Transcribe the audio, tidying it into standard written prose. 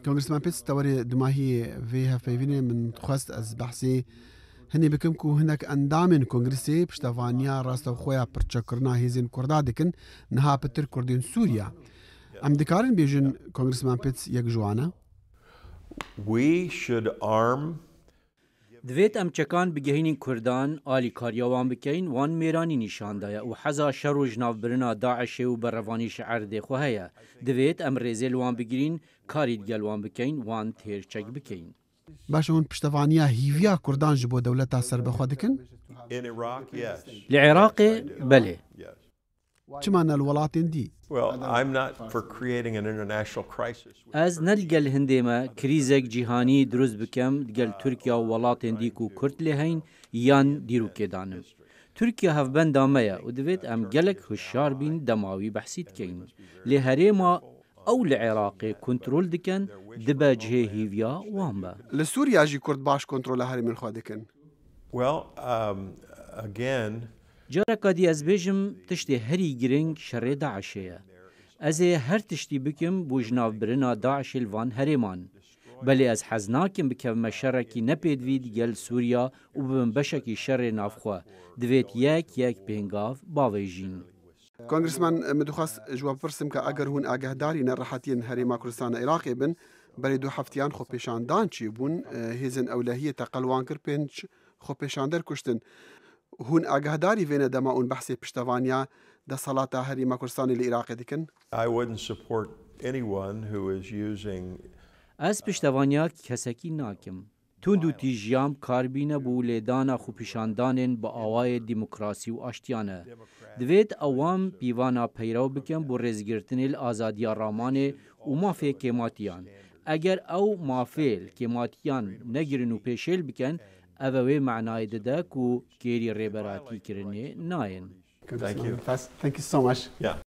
كونغرسمان بيتس توري دماهي فيها فيفيني من خواست از بحثي هني بكمكو هناك اندامن كونغرسي بشتافانيا راستا خويا برتشكرنا هيزن كردا دكن نها بتر كردين سوريا ام دكارن بيجن كونغرسمان بيتس يك جوانا. We should arm دویت ام چکان بگهینین کردان آلی کاریاوان بکین وان میرانی نشان دایا و حزا شر و جناف برنا داعش و بروانی شعر دخو هیا دویت ام ریزل وان بگیرین کارید گلوان بکین وان تیر چک بکین. باش هون بشتافانيا هيفيا كردان جبو دولتا سر بخوا دكن in Iraq, yes. لعراق بله. Yes. چمان الولاتين دي. Well, I'm not for creating an international crisis. از نلگل هندیما کریزک جهانی دروز بکم دگل ترکیا و ولاتین دیکو کرد لهین یان دیرو که دانم. ترکیا هفبند دامیا و دوید ام گلک هشار بین دماوی بحثیت کین. لهره ما او لعراق کنترول دکن دبا جهه هیویا وانبا. لسوريا جي كرد باش كنترول هاري من خوا دكن. Well, again, جارا کادی از بیجم تشتی هری گرنگ شر داعشه. از هر تشتی بکم بوجناف برنا داعش الوان هریمان. بله از حزناکم بکم مشارکی نپیدوید گل سوریا و بمبشکی شر نافخوا. دوید یک پینگاف باویجین. كونغرسمان مدوخاس جواب فرسم كأجر هون أجهداري نرحتين هريما كردستان عراقي بن بريدو حفتيان خو بيشان دانشي بون هيزن أولهية تقلوان كربينش خو بيشان در كشتن هون أجهداري فينا دماؤن بحثي بشتوانيا دا صلاة هريما كردستان العراقي دكن. I wouldn't support anyone who is using از پشتوانیا کسکی ناکم. توندو تیجیام کاربینه بو لیدانا خو پیشاندانین با آوای دموکراسی و آشتیانه. دوید اوام پیوانا پیرو بکن بو رزگرتن الازادی رامانه و مافی کماتیان. اگر او مافیل کماتیان نگرن و پیشل بکن اوه معنای ده کو کیری ریبراتی کرنه ناین. Thank you. Thank you so much. Yeah.